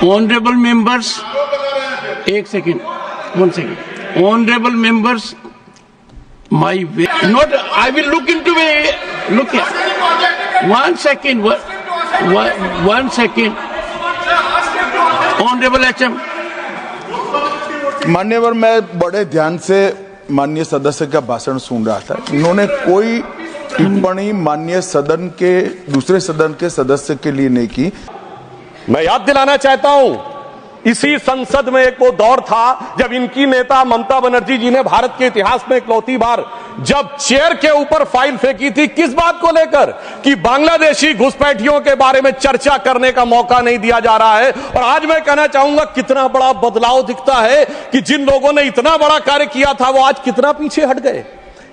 Honourable members, एक second, 1 second. Honorable members, my way, not, I will look into it. Look here. 1 second. 1 second. Honorable HM. मान्यवर, मैं बड़े ध्यान से माननीय सदस्य का भाषण सुन रहा था। इन्होंने कोई टिप्पणी माननीय सदन के दूसरे सदन के सदस्य के लिए नहीं की। मैं याद दिलाना चाहता हूं, इसी संसद में एक वो दौर था जब इनकी नेता ममता बनर्जी जी ने भारत के इतिहास में इकलौती बार जब चेयर के ऊपर फाइल फेंकी थी, किस बात को लेकर कि बांग्लादेशी घुसपैठियों के बारे में चर्चा करने का मौका नहीं दिया जा रहा है। और आज मैं कहना चाहूंगा कितना बड़ा बदलाव दिखता है कि जिन लोगों ने इतना बड़ा कार्य किया था वो आज कितना पीछे हट गए।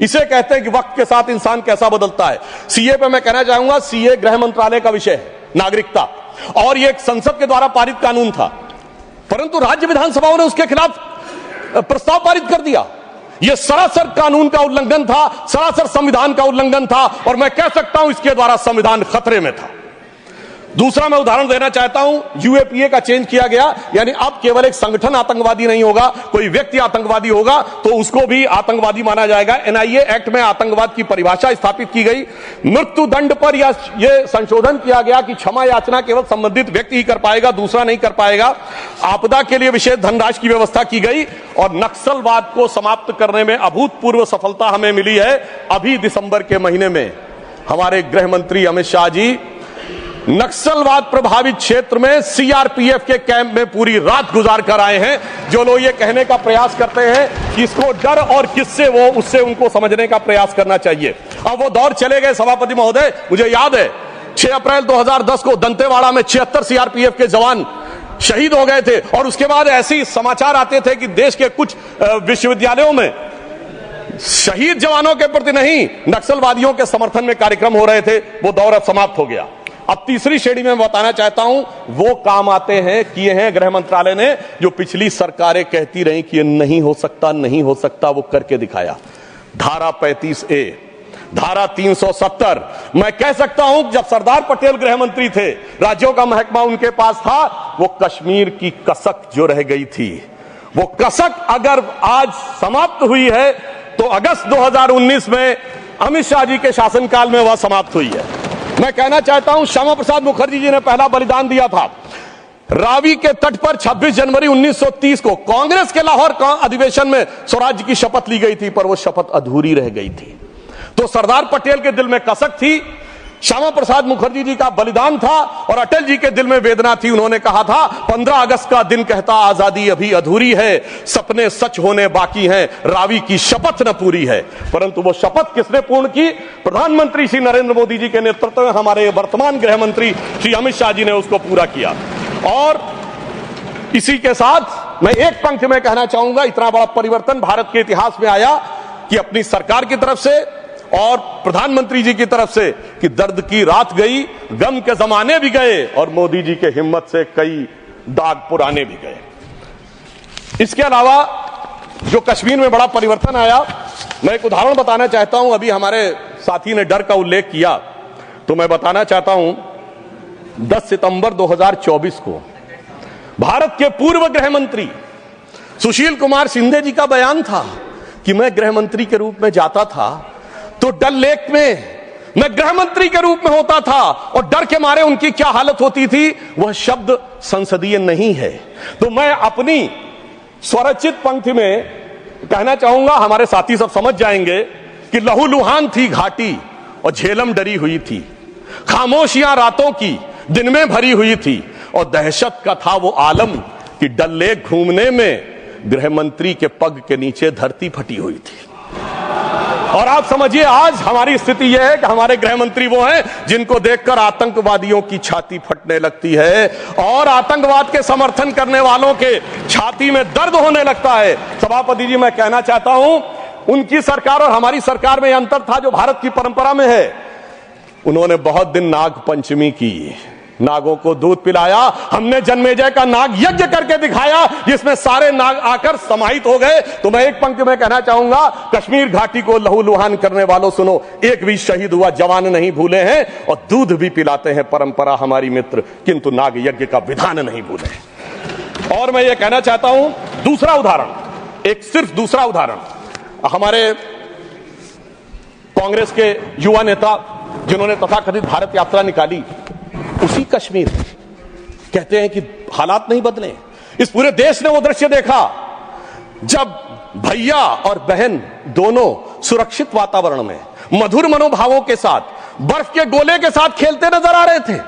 इसे कहते हैं कि वक्त के साथ इंसान कैसा बदलता है। सीए पे मैं कहना चाहूंगा, सीए गृह मंत्रालय का विषय है, नागरिकता, और ये एक संसद के द्वारा पारित कानून था, परंतु राज्य विधानसभाओं ने उसके खिलाफ प्रस्ताव पारित कर दिया। यह सरासर कानून का उल्लंघन था, सरासर संविधान का उल्लंघन था, और मैं कह सकता हूं इसके द्वारा संविधान खतरे में था। दूसरा मैं उदाहरण देना चाहता हूं, यूएपीए का चेंज किया गया, यानी अब केवल एक संगठन आतंकवादी नहीं होगा, कोई व्यक्ति आतंकवादी होगा तो उसको भी आतंकवादी माना जाएगा। एनआईए एक्ट में आतंकवाद की परिभाषा स्थापित की गई। मृत्यु दंड पर यह संशोधन किया गया कि क्षमा याचना केवल संबंधित व्यक्ति ही कर पाएगा, दूसरा नहीं कर पाएगा। आपदा के लिए विशेष धनराशि की व्यवस्था की गई और नक्सलवाद को समाप्त करने में अभूतपूर्व सफलता हमें मिली है। अभी दिसंबर के महीने में हमारे गृह मंत्री अमित शाह जी नक्सलवाद प्रभावित क्षेत्र में सीआरपीएफ के कैंप में पूरी रात गुजार कर आए हैं। जो लोग ये कहने का प्रयास करते हैं कि इसको डर और किससे वो, उससे उनको समझने का प्रयास करना चाहिए। अब वो दौर चले गए सभापति महोदय। मुझे याद है 6 अप्रैल 2010 को दंतेवाड़ा में 76 सीआरपीएफ के जवान शहीद हो गए थे, और उसके बाद ऐसे समाचार आते थे कि देश के कुछ विश्वविद्यालयों में शहीद जवानों के प्रति नहीं, नक्सलवादियों के समर्थन में कार्यक्रम हो रहे थे। वो दौर अब समाप्त हो गया। अब तीसरी श्रेणी में बताना चाहता हूं, वो काम आते हैं, किए हैं गृह मंत्रालय ने, जो पिछली सरकारें कहती रही कि ये नहीं हो सकता, नहीं हो सकता, वो करके दिखाया। धारा 35A, धारा 370। मैं कह सकता हूं जब सरदार पटेल गृह मंत्री थे, राज्यों का महकमा उनके पास था, वो कश्मीर की कसक जो रह गई थी, वो कसक अगर आज समाप्त हुई है तो अगस्त 2019 में अमित शाह जी के शासनकाल में वह समाप्त हुई है। मैं कहना चाहता हूं, श्यामा प्रसाद मुखर्जी जी ने पहला बलिदान दिया था रावी के तट पर 26 जनवरी 1930 को। कांग्रेस के लाहौर अधिवेशन में स्वराज्य की शपथ ली गई थी, पर वो शपथ अधूरी रह गई थी। तो सरदार पटेल के दिल में कसक थी, श्यामा प्रसाद मुखर्जी जी का बलिदान था, और अटल जी के दिल में वेदना थी। उन्होंने कहा था 15 अगस्त का दिन कहता आजादी अभी अधूरी है, सपने सच होने बाकी हैं, रावी की शपथ न पूरी है। परंतु वो शपथ किसने पूर्ण की? प्रधानमंत्री श्री नरेंद्र मोदी जी के नेतृत्व में हमारे वर्तमान गृह मंत्री श्री अमित शाह जी ने उसको पूरा किया। और इसी के साथ मैं एक पंक्ति में कहना चाहूंगा, इतना बड़ा परिवर्तन भारत के इतिहास में आया कि अपनी सरकार की तरफ से और प्रधानमंत्री जी की तरफ से कि दर्द की रात गई, गम के जमाने भी गए, और मोदी जी के हिम्मत से कई दाग पुराने भी गए। इसके अलावा जो कश्मीर में बड़ा परिवर्तन आया, मैं एक उदाहरण बताना चाहता हूं। अभी हमारे साथी ने डर का उल्लेख किया, तो मैं बताना चाहता हूं 10 सितंबर 2024 को भारत के पूर्व गृह मंत्री सुशील कुमार शिंदे जी का बयान था कि मैं गृह मंत्री के रूप में जाता था तो डल लेक में मैं गृह मंत्री के रूप में होता था, और डर के मारे उनकी क्या हालत होती थी, वह शब्द संसदीय नहीं है। तो मैं अपनी स्वरचित पंक्ति में कहना चाहूंगा, हमारे साथी सब समझ जाएंगे कि लहूलुहान थी घाटी और झेलम डरी हुई थी, खामोशियां रातों की दिन में भरी हुई थी, और दहशत का था वो आलम कि डल लेक घूमने में गृह मंत्री के पग के नीचे धरती फटी हुई थी। और आप समझिए आज हमारी स्थिति यह है कि हमारे गृह मंत्री वो हैं जिनको देखकर आतंकवादियों की छाती फटने लगती है, और आतंकवाद के समर्थन करने वालों के छाती में दर्द होने लगता है। सभापति जी, मैं कहना चाहता हूं, उनकी सरकार और हमारी सरकार में यह अंतर था जो भारत की परंपरा में है। उन्होंने बहुत दिन नाग पंचमी की, नागों को दूध पिलाया, हमने जन्मेजय का नाग यज्ञ करके दिखाया जिसमें सारे नाग आकर समाहित हो गए। तो मैं एक पंक्ति में कहना चाहूंगा, कश्मीर घाटी को लहूलुहान करने वालों सुनो, एक भी शहीद हुआ जवान नहीं भूले हैं, और दूध भी पिलाते हैं परंपरा हमारी मित्र, किंतु नाग यज्ञ का विधान नहीं भूले हैं। और मैं ये कहना चाहता हूं, दूसरा उदाहरण, एक सिर्फ दूसरा उदाहरण, हमारे कांग्रेस के युवा नेता जिन्होंने तथाकथित भारत यात्रा निकाली, उसी कश्मीर कहते हैं कि हालात नहीं बदले। इस पूरे देश ने वो दृश्य देखा जब भैया और बहन दोनों सुरक्षित वातावरण में मधुर मनोभावों के साथ बर्फ के गोले के साथ खेलते नजर आ रहे थे।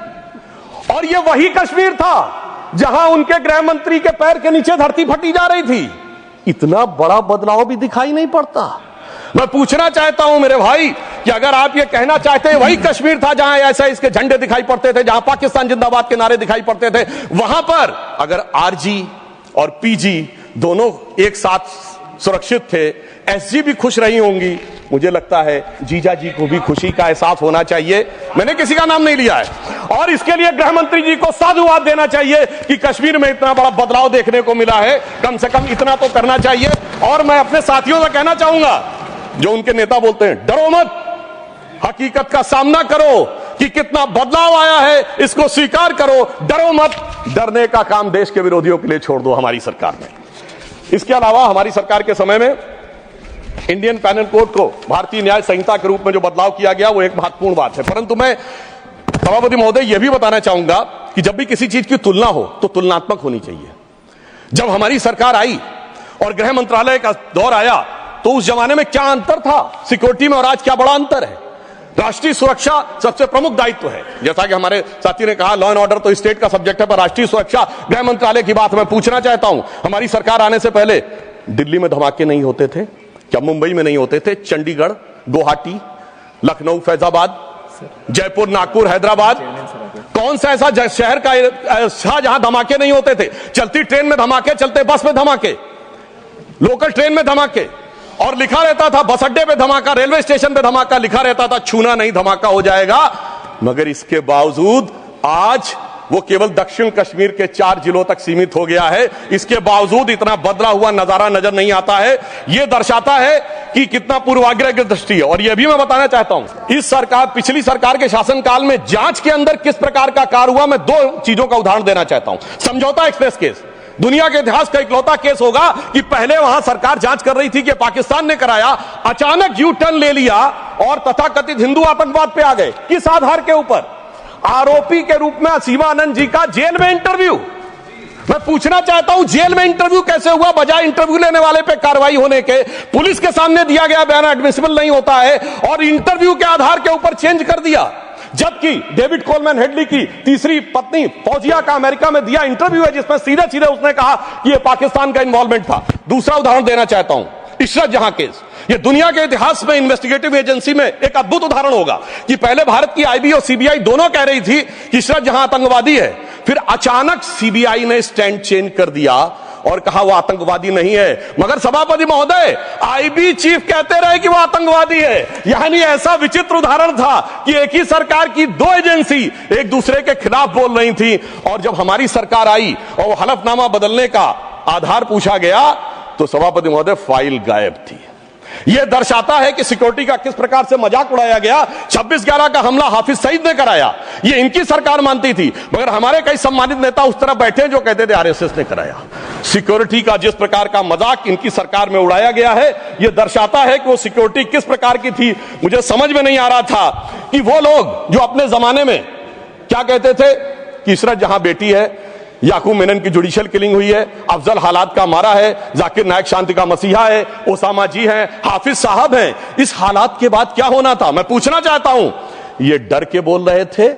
और ये वही कश्मीर था जहां उनके गृह मंत्री के पैर के नीचे धरती फटी जा रही थी। इतना बड़ा बदलाव भी दिखाई नहीं पड़ता। मैं पूछना चाहता हूं मेरे भाई कि अगर आप ये कहना चाहते हैं वही कश्मीर था जहां ऐसा इसके झंडे दिखाई पड़ते थे, जहां पाकिस्तान जिंदाबाद के नारे दिखाई पड़ते थे, वहां पर अगर आरजी और पीजी दोनों एक साथ सुरक्षित थे, एसजी भी खुश रही होंगी, मुझे लगता है जीजा जी को भी खुशी का एहसास होना चाहिए। मैंने किसी का नाम नहीं लिया है। और इसके लिए गृह मंत्री जी को साधुवाद देना चाहिए कि कश्मीर में इतना बड़ा बदलाव देखने को मिला है, कम से कम इतना तो करना चाहिए। और मैं अपने साथियों से कहना चाहूंगा जो उनके नेता बोलते हैं डरो मत, हकीकत का सामना करो कि कितना बदलाव आया है, इसको स्वीकार करो, डरो मत। डरने का काम देश के विरोधियों के लिए छोड़ दो हमारी सरकार में। इसके अलावा हमारी सरकार के समय में इंडियन पैनल कोड को भारतीय न्याय संहिता के रूप में जो बदलाव किया गया वो एक महत्वपूर्ण बात है। परंतु मैं सभापति महोदय यह भी बताना चाहूंगा कि जब भी किसी चीज की तुलना हो तो तुलनात्मक होनी चाहिए। जब हमारी सरकार आई और गृह मंत्रालय का दौर आया तो उस जमाने में क्या अंतर था सिक्योरिटी में और आज क्या बड़ा अंतर है। राष्ट्रीय सुरक्षा सबसे प्रमुख दायित्व है, जैसा कि हमारे साथी ने कहा, लॉ एंड ऑर्डर तो स्टेट का सब्जेक्ट है, पर राष्ट्रीय सुरक्षा गृह मंत्रालय की बात मैं पूछना चाहता हूं। हमारी सरकार आने से पहले दिल्ली में धमाके नहीं होते थे क्या? मुंबई में नहीं होते थे? चंडीगढ़, गुवाहाटी, लखनऊ, फैजाबाद, जयपुर, नागपुर, हैदराबाद, कौन सा ऐसा शहर का जहां धमाके नहीं होते थे? चलती ट्रेन में धमाके, चलते बस में धमाके, लोकल ट्रेन में धमाके, और लिखा रहता था बस अड्डे पे धमाका, रेलवे स्टेशन पे धमाका, लिखा रहता था छूना नहीं, धमाका हो जाएगा। मगर इसके बावजूद आज वो केवल दक्षिण कश्मीर के 4 जिलों तक सीमित हो गया है। इसके बावजूद इतना बदला हुआ नजारा नजर नहीं आता है। यह दर्शाता है कि कितना पूर्वाग्रह की दृष्टि है। और यह भी मैं बताना चाहता हूं, इस सरकार, पिछली सरकार के शासनकाल में जांच के अंदर किस प्रकार का कार्य हुआ, मैं 2 चीजों का उदाहरण देना चाहता हूं। समझौता एक्सप्रेस केस दुनिया के इतिहास का इकलौता केस होगा कि पहले वहां सरकार जांच कर रही थी कि पाकिस्तान ने कराया, अचानक यू टर्न ले लिया और तथाकथित हिंदू आतंकवाद पे आ गए। किस आधार के ऊपर? आरोपी के रूप में असीमा आनंद जी का जेल में इंटरव्यू। मैं पूछना चाहता हूं जेल में इंटरव्यू कैसे हुआ? बजाय इंटरव्यू लेने वाले पे कार्रवाई होने के, पुलिस के सामने दिया गया बयान एडमिसिबल नहीं होता है और इंटरव्यू के आधार के ऊपर चेंज कर दिया। जबकि डेविड कोलमैन हेडली की तीसरी पत्नी फौजिया का अमेरिका में दिया इंटरव्यू है जिसमें सीधे सीधे उसने कहा कि यह पाकिस्तान का इन्वॉल्वमेंट था। दूसरा उदाहरण देना चाहता हूं, इशरत जहां केस। यह दुनिया के इतिहास में इन्वेस्टिगेटिव एजेंसी में एक अद्भुत उदाहरण होगा कि पहले भारत की आईबी और सीबीआई दोनों कह रही थी कि इशरत जहां आतंकवादी है, फिर अचानक सीबीआई ने स्टैंड चेंज कर दिया और कहा वो आतंकवादी नहीं है। मगर सभापति महोदय, आईबी चीफ कहते रहे कि वो आतंकवादी है। यानी ऐसा विचित्र उदाहरण था कि एक ही सरकार की 2 एजेंसी एक दूसरे के खिलाफ बोल रही थी। और जब हमारी सरकार आई और वो हलफनामा बदलने का आधार पूछा गया तो सभापति महोदय फाइल गायब थी। यह दर्शाता है कि सिक्योरिटी का किस प्रकार से मजाक उड़ाया गया। 26/11 का हमला हाफिज सईद ने कराया, यह इनकी सरकार मानती थी, मगर हमारे कई सम्मानित नेता उस तरफ बैठे जो कहते थे आरएसएस ने कराया। सिक्योरिटी का जिस प्रकार का मजाक इनकी सरकार में उड़ाया गया है, यह दर्शाता है कि वो सिक्योरिटी किस प्रकार की थी। मुझे समझ में नहीं आ रहा था कि वो लोग जो अपने जमाने में क्या कहते थे कि इशरत जहां बेटी है, याकूब मेनन की जुडिशियल किलिंग हुई है, अफजल हालात का मारा है, जाकिर नायक शांति का मसीहा है, ओसामा जी हैं, हाफिज साहब हैं। इस हालात के बाद क्या होना था? मैं पूछना चाहता हूं, ये डर के बोल रहे थे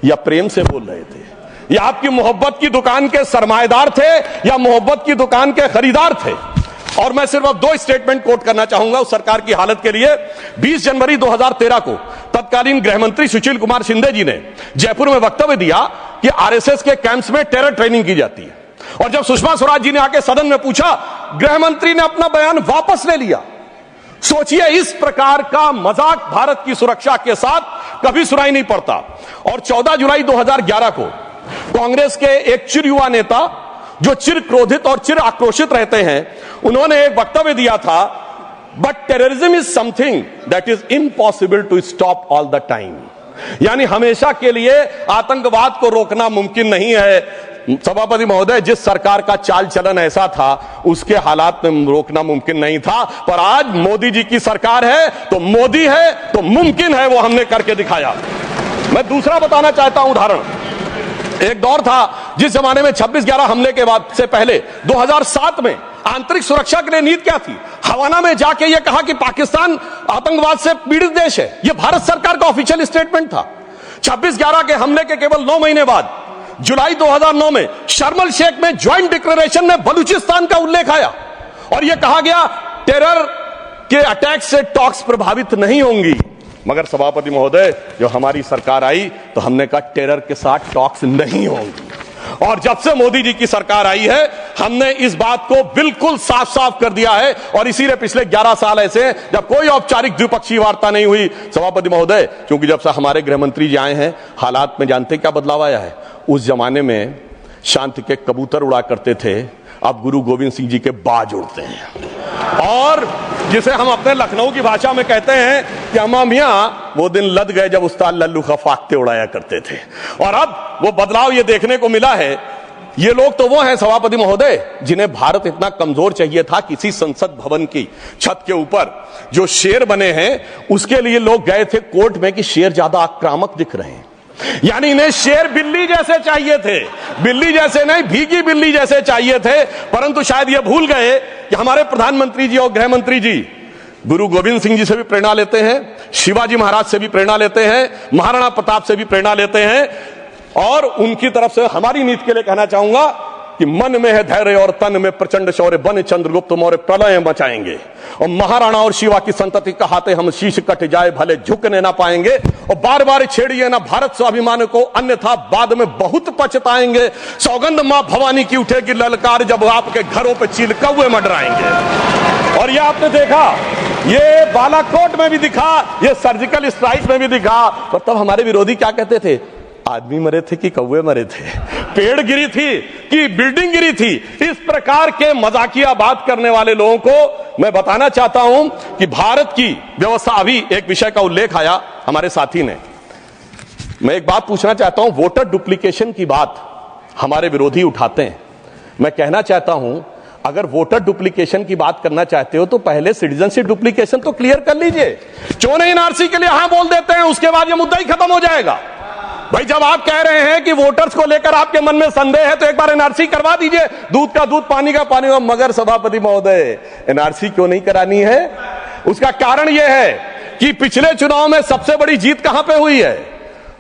या प्रेम से बोल रहे थे? या आपकी मोहब्बत की दुकान के सरमाएदार थे या मोहब्बत की दुकान के खरीदार थे? और मैं सिर्फ अब 2 स्टेटमेंट कोट करना चाहूंगा उस सरकार की हालत के लिए। 20 जनवरी 2013 को तत्कालीन गृह मंत्री सुशील कुमार शिंदे जी ने जयपुर में वक्तव्य दिया कि आरएसएस के कैंप्स में टेरर ट्रेनिंग की जाती है। और जब सुषमा स्वराज जी ने आके सदन में पूछा, गृह मंत्री ने अपना बयान वापस ले लिया। सोचिए, इस प्रकार का मजाक भारत की सुरक्षा के साथ कभी सुनाई नहीं पड़ता। और 14 जुलाई 2011 को कांग्रेस के एक चिर युवा नेता जो चिर क्रोधित और चिर आक्रोशित रहते हैं, उन्होंने एक वक्तव्य दिया था, but terrorism is something that is impossible to stop all the time. यानी हमेशा के लिए आतंकवाद को रोकना मुमकिन नहीं है। सभापति महोदय, जिस सरकार का चाल चलन ऐसा था, उसके हालात में रोकना मुमकिन नहीं था, पर आज मोदी जी की सरकार है तो मोदी है तो मुमकिन है, वो हमने करके दिखाया। मैं दूसरा बताना चाहता हूं उदाहरण। एक दौर था जिस जमाने में 26/11 हमले के बाद से पहले 2007 में आंतरिक सुरक्षा के लिए नीति क्या थी? हवाना में जाके यह कहा कि पाकिस्तान आतंकवाद से पीड़ित देश है। यह भारत सरकार का ऑफिशियल स्टेटमेंट था। 26/11 के हमले के केवल 9 महीने बाद जुलाई 2009 में शर्म एल शेख में ज्वाइंट डिक्लेरेशन में बलूचिस्तान का उल्लेख आया और यह कहा गया टेरर के अटैक से टॉक्स प्रभावित नहीं होंगी। मगर सभापति महोदय, जो हमारी सरकार आई तो हमने कहा टेरर के साथ टॉक्स नहीं होंगी। और जब से मोदी जी की सरकार आई है, हमने इस बात को बिल्कुल साफ साफ कर दिया है। और इसीलिए पिछले 11 साल ऐसे हैं जब कोई औपचारिक द्विपक्षीय वार्ता नहीं हुई। सभापति महोदय, क्योंकि जब से हमारे गृह मंत्री जी आए हैं, हालात में जानते क्या बदलाव आया है? उस जमाने में शांति के कबूतर उड़ा करते थे, अब गुरु गोविंद सिंह जी के बाज उड़ते हैं। और जिसे हम अपने लखनऊ की भाषा में कहते हैं कि अम्मा मियां वो दिन लद गए जब उस्ताद लल्लू खा फाख्ते उड़ाया करते थे। और अब वो बदलाव ये देखने को मिला है। ये लोग तो वो हैं सभापति महोदय जिन्हें भारत इतना कमजोर चाहिए था, किसी संसद भवन की छत के ऊपर जो शेर बने हैं उसके लिए लोग गए थे कोर्ट में कि शेर ज्यादा आक्रामक दिख रहे हैं। यानी इन्हें शेर बिल्ली जैसे चाहिए थे, बिल्ली जैसे नहीं, भीगी बिल्ली जैसे चाहिए थे। परंतु शायद ये भूल गए कि हमारे प्रधानमंत्री जी और गृह मंत्री जी गुरु गोविंद सिंह जी से भी प्रेरणा लेते हैं, शिवाजी महाराज से भी प्रेरणा लेते हैं, महाराणा प्रताप से भी प्रेरणा लेते हैं। और उनकी तरफ से हमारी नीति के लिए कहना चाहूंगा कि मन में है धैर्य और तन में प्रचंड शौर्य, बन चंद्रगुप्त मौर्य प्रलय मचाएंगे। और महाराणा और शिवा की संतति कहाते हम शीश कट जाए भले झुकने ना पाएंगे। और बार बार छेड़िए ना भारत स्वाभिमान को, अन्यथा बाद में बहुत पछताएंगे। सौगंध मां भवानी की उठेगी ललकार जब आपके घरों पे चील कौवे मंडराएंगे। और यह आपने देखा, ये बालाकोट में भी दिखा, ये सर्जिकल स्ट्राइक में भी दिखा। और तब हमारे विरोधी क्या कहते थे? आदमी मरे थे कि कौवे मरे थे, पेड़ गिरी थी कि बिल्डिंग गिरी थी। इस प्रकार के मजाकिया बात करने वाले लोगों को मैं बताना चाहता हूं कि भारत की व्यवस्था, अभी एक विषय का उल्लेख आया हमारे साथी ने, मैं एक बात पूछना चाहता हूं। वोटर डुप्लीकेशन की बात हमारे विरोधी उठाते हैं। मैं कहना चाहता हूं, अगर वोटर डुप्लीकेशन की बात करना चाहते हो तो पहले सिटीजनशिप डुप्लीकेशन तो क्लियर कर लीजिए। क्यों नहीं एनआरसी के लिए हां बोल देते हैं, उसके बाद यह मुद्दा ही खत्म हो जाएगा। भाई, जब आप कह रहे हैं कि वोटर्स को लेकर आपके मन में संदेह है तो एक बार एनआरसी करवा दीजिए। दूध का दूध, पानी का पानी। मगर सभापति महोदय, एनआरसी क्यों नहीं करानी है? उसका कारण यह है कि पिछले चुनाव में सबसे बड़ी जीत कहां पे हुई है?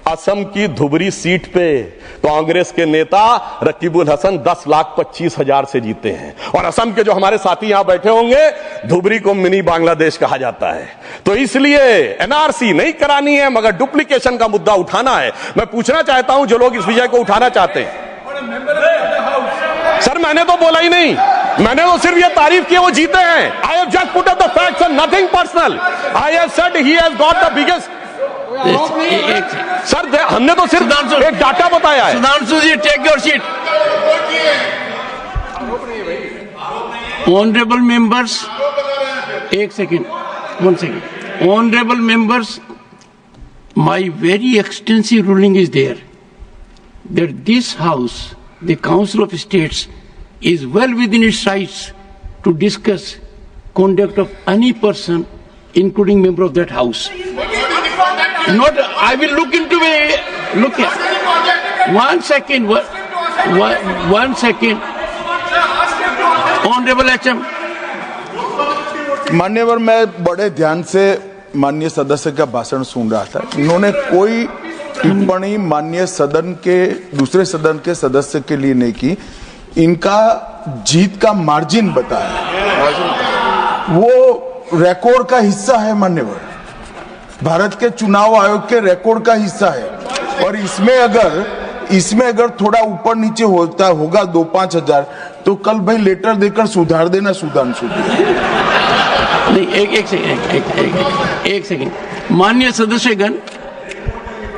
असम की धुबरी सीट पे कांग्रेस के नेता रकीबुल हसन 10,25,000 से जीते हैं। और असम के जो हमारे साथी यहां बैठे होंगे, धुबरी को मिनी बांग्लादेश कहा जाता है। तो इसलिए एनआरसी नहीं करानी है, मगर डुप्लीकेशन का मुद्दा उठाना है। मैं पूछना चाहता हूं जो लोग इस विषय को उठाना चाहते हैं। सर, मैंने तो बोला ही नहीं, मैंने तो सिर्फ ये तारीफ की वो जीते हैं। I have just put up the facts and nothing personal. I have said he has got the biggest. Sir, हमने तो सिर्फ एक डाटा बताया है। Sudhanshu ji, take your seat. Honourable members, एक second, 1 second. Honorable members, my very extensive ruling is there that this House, the Council of States, is well within its rights to discuss conduct of any person, including member of that House. Not, I will look into it. Look here. 1 second. 1 second. Honorable HM. मान्यवर, मैं बड़े ध्यान से माननीय सदस्य का भाषण सुन रहा था। इन्होंने कोई टिप्पणी माननीय सदन के दूसरे सदन के सदस्य के लिए नहीं की। इनका जीत का मार्जिन बताया, वो रिकॉर्ड का हिस्सा है मान्यवर, भारत के चुनाव आयोग के रिकॉर्ड का हिस्सा है। और इसमें अगर थोड़ा ऊपर नीचे होता होगा 2-5 हजार तो कल भाई लेटर देकर सुधार देना सुधांशु। नहीं, एक सेकंड, माननीय सदस्यगण,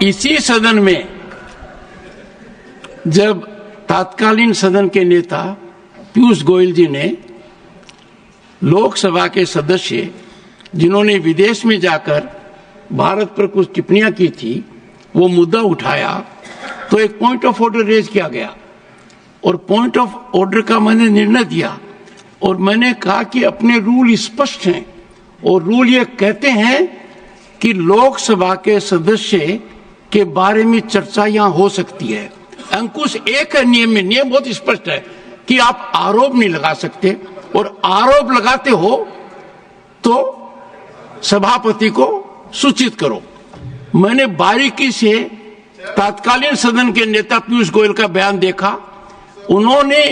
इसी सदन में जब तत्कालीन सदन के नेता पीयूष गोयल जी ने लोकसभा के सदस्य जिन्होंने विदेश में जाकर भारत पर कुछ टिप्पणियां की थी वो मुद्दा उठाया तो एक पॉइंट ऑफ ऑर्डर रेज किया गया और पॉइंट ऑफ ऑर्डर का मैंने निर्णय दिया और मैंने कहा कि अपने रूल स्पष्ट हैं और रूल ये कहते हैं कि लोकसभा के सदस्य के बारे में चर्चा यहां हो सकती है। अंकुश एक है नियम में, नियम बहुत स्पष्ट है कि आप आरोप नहीं लगा सकते और आरोप लगाते हो तो सभापति को सूचित करो। मैंने बारीकी से तत्कालीन सदन के नेता पीयूष गोयल का बयान देखा। उन्होंने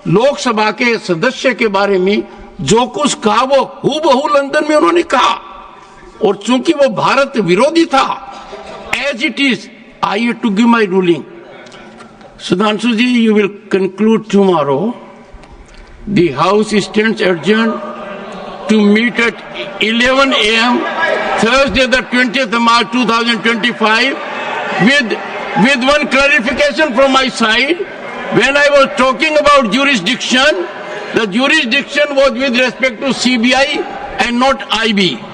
लोकसभा के सदस्य के बारे में जो कुछ कहा वो हूबहू लंदन में उन्होंने कहा और चूंकि वो भारत विरोधी था, as it is I have to give my ruling. Sudhanshu ji, you will conclude tomorrow. The House stands adjourned to meet at 11 a.m. Thursday, the 20th of March 2025, with one clarification from my side. When I was talking about jurisdiction, the jurisdiction was with respect to CBI and not IB.